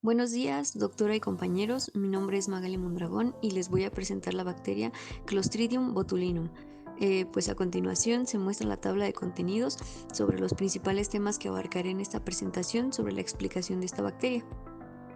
Buenos días, doctora y compañeros. Mi nombre es Magali Mondragón y les voy a presentar la bacteria Clostridium botulinum. Pues a continuación se muestra la tabla de contenidos sobre los principales temas que abarcaré en esta presentación sobre la explicación de esta bacteria.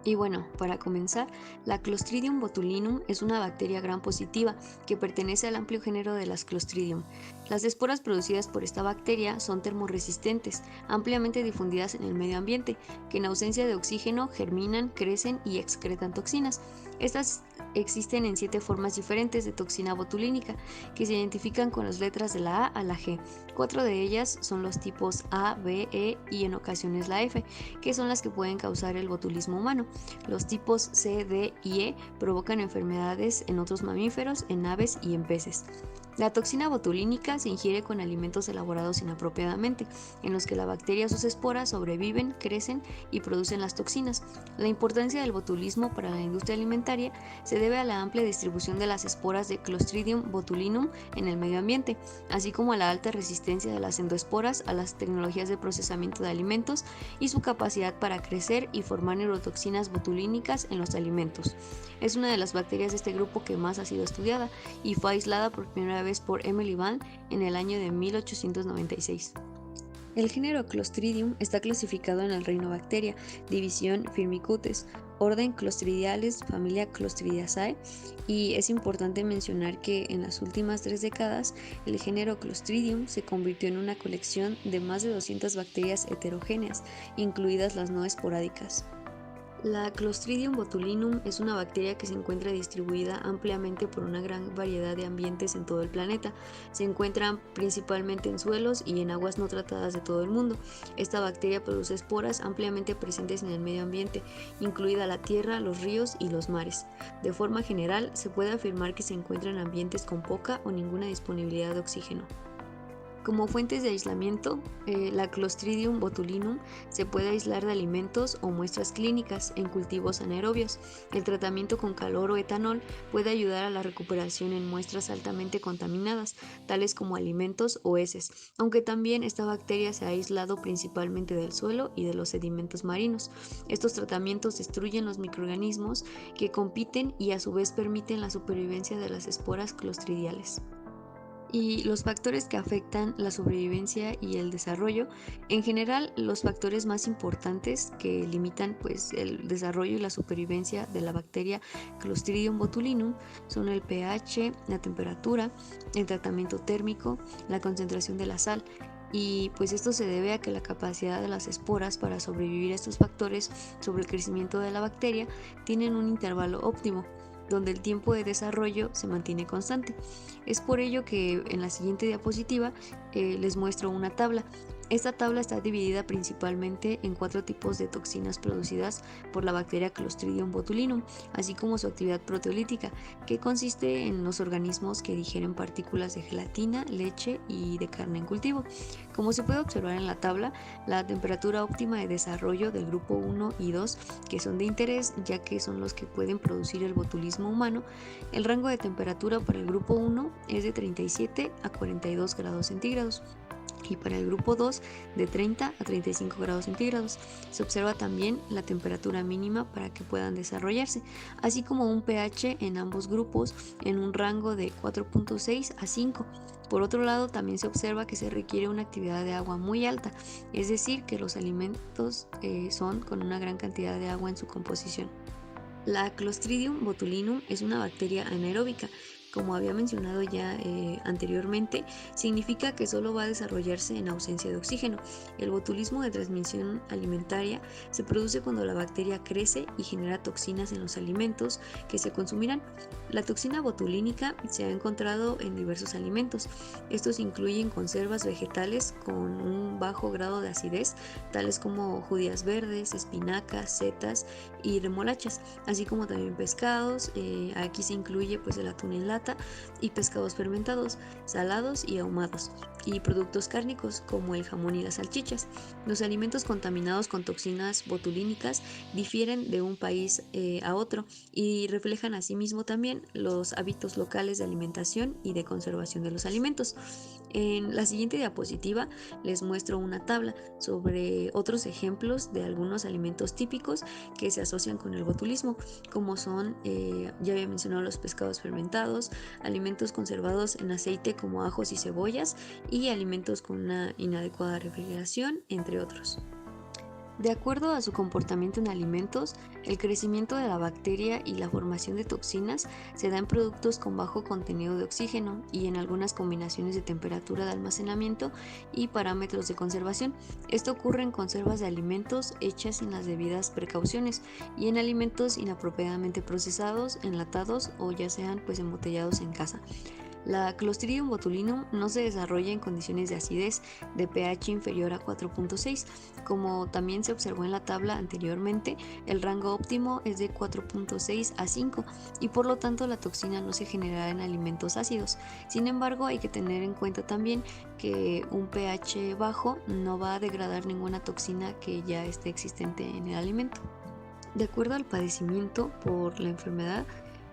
Y bueno, para comenzar, la Clostridium botulinum es una bacteria gram positiva que pertenece al amplio género de las Clostridium. Las esporas producidas por esta bacteria son termorresistentes, ampliamente difundidas en el medio ambiente, que en ausencia de oxígeno germinan, crecen y excretan toxinas. Estas existen en 7 formas diferentes de toxina botulínica, que se identifican con las letras de la A a la G. 4 de ellas son los tipos A, B, E y en ocasiones la F, que son las que pueden causar el botulismo humano. Los tipos C, D y E provocan enfermedades en otros mamíferos, en aves y en peces. La toxina botulínica se ingiere con alimentos elaborados inapropiadamente, en los que la bacteria o sus esporas sobreviven, crecen y producen las toxinas. La importancia del botulismo para la industria alimentaria se debe a la amplia distribución de las esporas de Clostridium botulinum en el medio ambiente, así como a la alta resistencia de las endoesporas a las tecnologías de procesamiento de alimentos y su capacidad para crecer y formar neurotoxinas botulínicas en los alimentos. Es una de las bacterias de este grupo que más ha sido estudiada y fue aislada por primera vez por Emily Van en el año de 1896. El género Clostridium está clasificado en el reino Bacteria, división Firmicutes, orden Clostridiales, familia Clostridiaceae, y es importante mencionar que en las últimas 3 décadas el género Clostridium se convirtió en una colección de más de 200 bacterias heterogéneas, incluidas las no esporádicas. La Clostridium botulinum es una bacteria que se encuentra distribuida ampliamente por una gran variedad de ambientes en todo el planeta. Se encuentran principalmente en suelos y en aguas no tratadas de todo el mundo. Esta bacteria produce esporas ampliamente presentes en el medio ambiente, incluida la tierra, los ríos y los mares. De forma general, se puede afirmar que se encuentra en ambientes con poca o ninguna disponibilidad de oxígeno. Como fuentes de aislamiento, la Clostridium botulinum se puede aislar de alimentos o muestras clínicas en cultivos anaerobios. El tratamiento con calor o etanol puede ayudar a la recuperación en muestras altamente contaminadas, tales como alimentos o heces, aunque también esta bacteria se ha aislado principalmente del suelo y de los sedimentos marinos. Estos tratamientos destruyen los microorganismos que compiten y a su vez permiten la supervivencia de las esporas clostridiales. Y los factores que afectan la sobrevivencia y el desarrollo, en general los factores más importantes que limitan pues el desarrollo y la supervivencia de la bacteria Clostridium botulinum son el pH, la temperatura, el tratamiento térmico, la concentración de la sal. Y pues esto se debe a que la capacidad de las esporas para sobrevivir a estos factores sobre el crecimiento de la bacteria tienen un intervalo óptimo, donde el tiempo de desarrollo se mantiene constante. Es por ello que en la siguiente diapositiva les muestro una tabla. Esta tabla está dividida principalmente en 4 tipos de toxinas producidas por la bacteria Clostridium botulinum, así como su actividad proteolítica, que consiste en los organismos que digieren partículas de gelatina, leche y de carne en cultivo. Como se puede observar en la tabla, la temperatura óptima de desarrollo del grupo 1 y 2, que son de interés ya que son los que pueden producir el botulismo humano, el rango de temperatura para el grupo 1 es de 37 a 42 grados centígrados y para el grupo 2 de 30 a 35 grados centígrados. Se observa también la temperatura mínima para que puedan desarrollarse, así como un pH en ambos grupos en un rango de 4.6 a 5. Por otro lado, también se observa que se requiere una actividad de agua muy alta, es decir, que los alimentos son con una gran cantidad de agua en su composición. La Clostridium botulinum es una bacteria anaeróbica. Como había mencionado ya anteriormente, significa que solo va a desarrollarse en ausencia de oxígeno. El botulismo de transmisión alimentaria se produce cuando la bacteria crece y genera toxinas en los alimentos que se consumirán. La toxina botulínica se ha encontrado en diversos alimentos. Estos incluyen conservas vegetales con un bajo grado de acidez, tales como judías verdes, espinacas, setas y remolachas, así como también pescados. Aquí se incluye pues el atún en lata y pescados fermentados, salados y ahumados, y productos cárnicos como el jamón y las salchichas. Los alimentos contaminados con toxinas botulínicas difieren de un país a otro y reflejan asimismo también los hábitos locales de alimentación y de conservación de los alimentos. En la siguiente diapositiva les muestro una tabla sobre otros ejemplos de algunos alimentos típicos que se asocian con el botulismo, como son, ya había mencionado, los pescados fermentados, alimentos conservados en aceite como ajos y cebollas y alimentos con una inadecuada refrigeración, entre otros. De acuerdo a su comportamiento en alimentos, el crecimiento de la bacteria y la formación de toxinas se da en productos con bajo contenido de oxígeno y en algunas combinaciones de temperatura de almacenamiento y parámetros de conservación. Esto ocurre en conservas de alimentos hechas sin las debidas precauciones y en alimentos inapropiadamente procesados, enlatados o ya sean embotellados en casa. La Clostridium botulinum no se desarrolla en condiciones de acidez de pH inferior a 4.6. Como también se observó en la tabla anteriormente, el rango óptimo es de 4.6 a 5 y por lo tanto la toxina no se generará en alimentos ácidos. Sin embargo, hay que tener en cuenta también que un pH bajo no va a degradar ninguna toxina que ya esté existente en el alimento. De acuerdo al padecimiento por la enfermedad,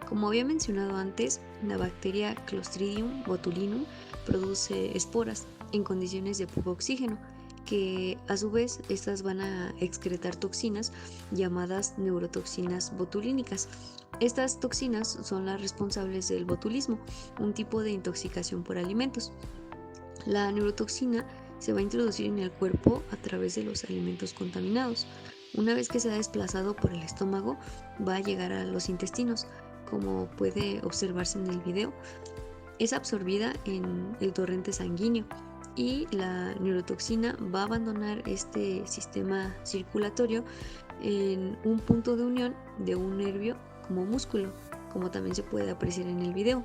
como había mencionado antes, la bacteria Clostridium botulinum produce esporas en condiciones de poco oxígeno, que a su vez estas van a excretar toxinas llamadas neurotoxinas botulínicas. Estas toxinas son las responsables del botulismo, un tipo de intoxicación por alimentos. La neurotoxina se va a introducir en el cuerpo a través de los alimentos contaminados. Una vez que se ha desplazado por el estómago, va a llegar a los intestinos. Como puede observarse en el video, es absorbida en el torrente sanguíneo y la neurotoxina va a abandonar este sistema circulatorio en un punto de unión de un nervio como músculo, como también se puede apreciar en el video.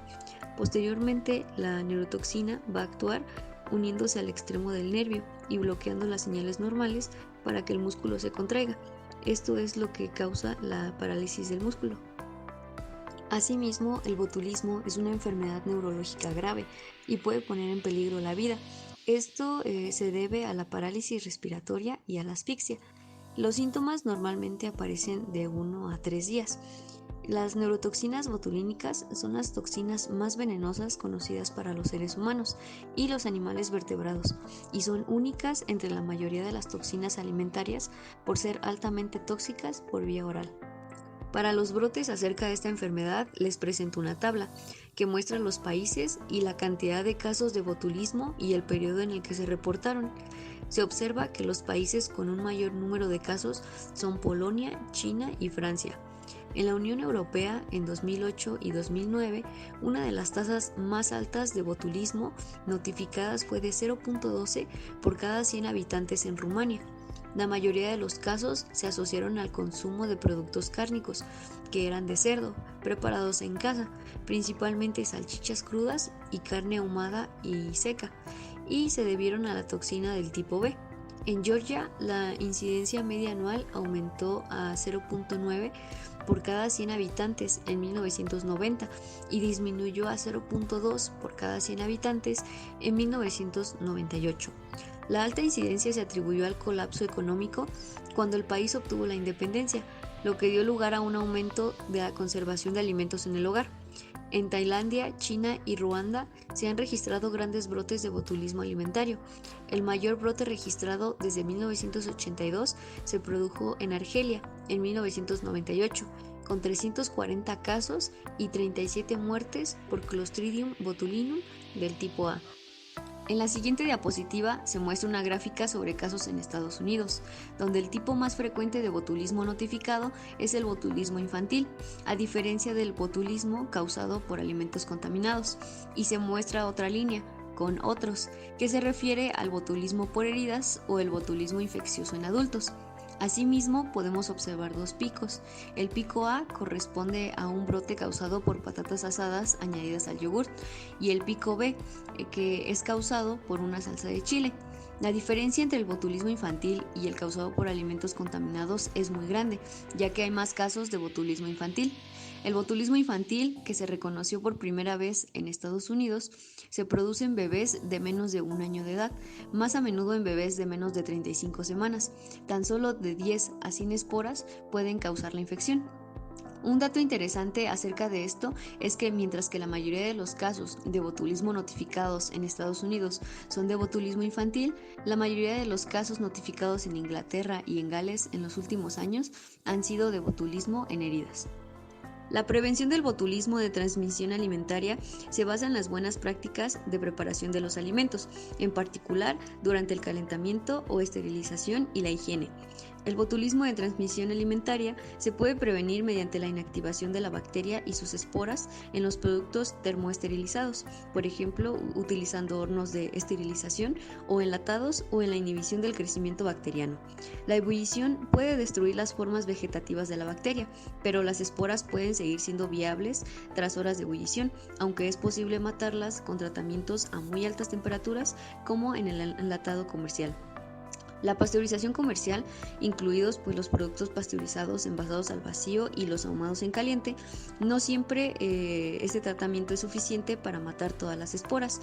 Posteriormente, la neurotoxina va a actuar uniéndose al extremo del nervio y bloqueando las señales normales para que el músculo se contraiga. Esto es lo que causa la parálisis del músculo. Asimismo, el botulismo es una enfermedad neurológica grave y puede poner en peligro la vida. Esto se debe a la parálisis respiratoria y a la asfixia. Los síntomas normalmente aparecen de 1 a 3 días. Las neurotoxinas botulínicas son las toxinas más venenosas conocidas para los seres humanos y los animales vertebrados, y son únicas entre la mayoría de las toxinas alimentarias por ser altamente tóxicas por vía oral. Para los brotes acerca de esta enfermedad les presento una tabla que muestra los países y la cantidad de casos de botulismo y el periodo en el que se reportaron. Se observa que los países con un mayor número de casos son Polonia, China y Francia. En la Unión Europea, en 2008 y 2009, una de las tasas más altas de botulismo notificadas fue de 0.12 por cada 100 habitantes en Rumania. La mayoría de los casos se asociaron al consumo de productos cárnicos, que eran de cerdo, preparados en casa, principalmente salchichas crudas y carne ahumada y seca, y se debieron a la toxina del tipo B. En Georgia, la incidencia media anual aumentó a 0.9 por cada 100 habitantes en 1990 y disminuyó a 0.2 por cada 100 habitantes en 1998. La alta incidencia se atribuyó al colapso económico cuando el país obtuvo la independencia, lo que dio lugar a un aumento de la conservación de alimentos en el hogar. En Tailandia, China y Ruanda se han registrado grandes brotes de botulismo alimentario. El mayor brote registrado desde 1982 se produjo en Argelia en 1998, con 340 casos y 37 muertes por Clostridium botulinum del tipo A. En la siguiente diapositiva se muestra una gráfica sobre casos en Estados Unidos, donde el tipo más frecuente de botulismo notificado es el botulismo infantil, a diferencia del botulismo causado por alimentos contaminados, y se muestra otra línea, con otros, que se refiere al botulismo por heridas o el botulismo infeccioso en adultos. Asimismo, podemos observar dos picos. El pico A corresponde a un brote causado por patatas asadas añadidas al yogur y el pico B, que es causado por una salsa de chile. La diferencia entre el botulismo infantil y el causado por alimentos contaminados es muy grande, ya que hay más casos de botulismo infantil. El botulismo infantil, que se reconoció por primera vez en Estados Unidos, se produce en bebés de menos de 1 año de edad, más a menudo en bebés de menos de 35 semanas. Tan solo de 10 a 100 esporas pueden causar la infección. Un dato interesante acerca de esto es que mientras que la mayoría de los casos de botulismo notificados en Estados Unidos son de botulismo infantil, la mayoría de los casos notificados en Inglaterra y en Gales en los últimos años han sido de botulismo en heridas. La prevención del botulismo de transmisión alimentaria se basa en las buenas prácticas de preparación de los alimentos, en particular durante el calentamiento o esterilización y la higiene. El botulismo de transmisión alimentaria se puede prevenir mediante la inactivación de la bacteria y sus esporas en los productos termoesterilizados, por ejemplo, utilizando hornos de esterilización o enlatados o en la inhibición del crecimiento bacteriano. La ebullición puede destruir las formas vegetativas de la bacteria, pero las esporas pueden seguir siendo viables tras horas de ebullición, aunque es posible matarlas con tratamientos a muy altas temperaturas como en el enlatado comercial. La pasteurización comercial, incluidos los productos pasteurizados envasados al vacío y los ahumados en caliente, no siempre este tratamiento es suficiente para matar todas las esporas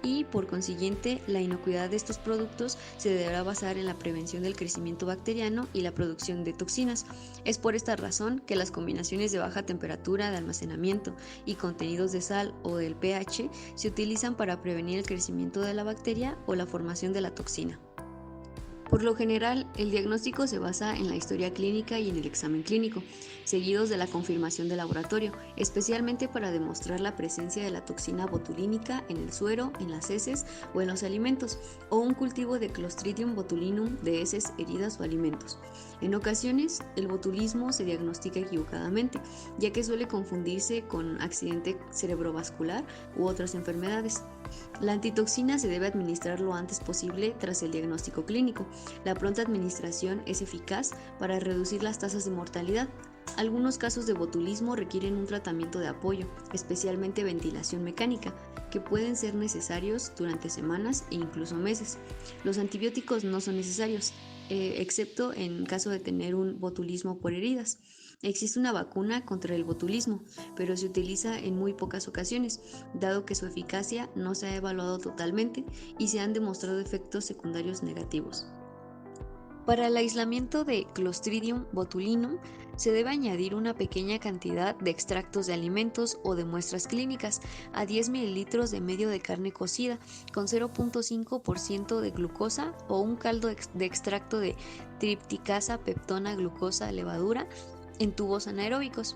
y por consiguiente la inocuidad de estos productos se deberá basar en la prevención del crecimiento bacteriano y la producción de toxinas. Es por esta razón que las combinaciones de baja temperatura de almacenamiento y contenidos de sal o del pH se utilizan para prevenir el crecimiento de la bacteria o la formación de la toxina. Por lo general, el diagnóstico se basa en la historia clínica y en el examen clínico, seguidos de la confirmación de laboratorio, especialmente para demostrar la presencia de la toxina botulínica en el suero, en las heces o en los alimentos, o un cultivo de Clostridium botulinum de heces, heridas o alimentos. En ocasiones, el botulismo se diagnostica equivocadamente, ya que suele confundirse con accidente cerebrovascular u otras enfermedades. La antitoxina se debe administrar lo antes posible tras el diagnóstico clínico. La pronta administración es eficaz para reducir las tasas de mortalidad. Algunos casos de botulismo requieren un tratamiento de apoyo, especialmente ventilación mecánica, que pueden ser necesarios durante semanas e incluso meses. Los antibióticos no son necesarios, excepto en caso de tener un botulismo por heridas. Existe una vacuna contra el botulismo, pero se utiliza en muy pocas ocasiones, dado que su eficacia no se ha evaluado totalmente y se han demostrado efectos secundarios negativos. Para el aislamiento de Clostridium botulinum se debe añadir una pequeña cantidad de extractos de alimentos o de muestras clínicas a 10 ml de medio de carne cocida con 0.5% de glucosa o un caldo de extracto de tripticasa, peptona, glucosa, levadura en tubos anaeróbicos.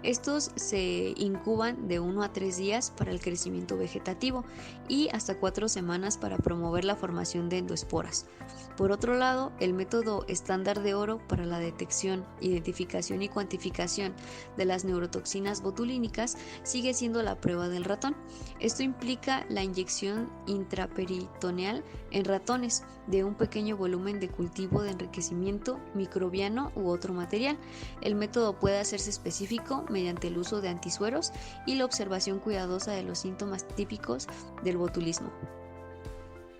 Estos se incuban de 1 a 3 días para el crecimiento vegetativo y hasta 4 semanas para promover la formación de endoesporas. Por otro lado, el método estándar de oro para la detección, identificación y cuantificación de las neurotoxinas botulínicas sigue siendo la prueba del ratón. Esto implica la inyección intraperitoneal en ratones de un pequeño volumen de cultivo de enriquecimiento microbiano u otro material. El método puede hacerse específico mediante el uso de antisueros y la observación cuidadosa de los síntomas típicos del botulismo.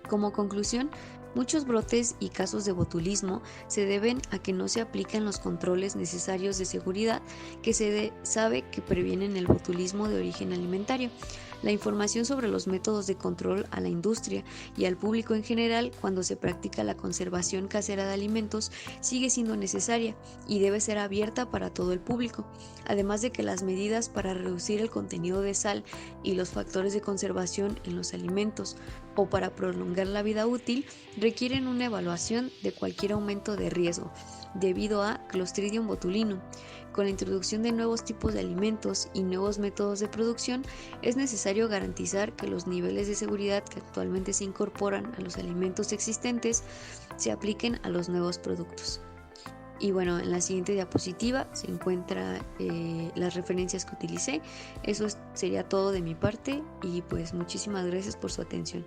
Como conclusión, muchos brotes y casos de botulismo se deben a que no se aplican los controles necesarios de seguridad que se sabe que previenen el botulismo de origen alimentario. La información sobre los métodos de control a la industria y al público en general cuando se practica la conservación casera de alimentos sigue siendo necesaria y debe ser abierta para todo el público, además de que las medidas para reducir el contenido de sal y los factores de conservación en los alimentos o para prolongar la vida útil requieren una evaluación de cualquier aumento de riesgo debido a Clostridium botulinum. Con la introducción de nuevos tipos de alimentos y nuevos métodos de producción, es necesario garantizar que los niveles de seguridad que actualmente se incorporan a los alimentos existentes se apliquen a los nuevos productos. Y bueno, en la siguiente diapositiva se encuentran las referencias que utilicé. Eso sería todo de mi parte y pues muchísimas gracias por su atención.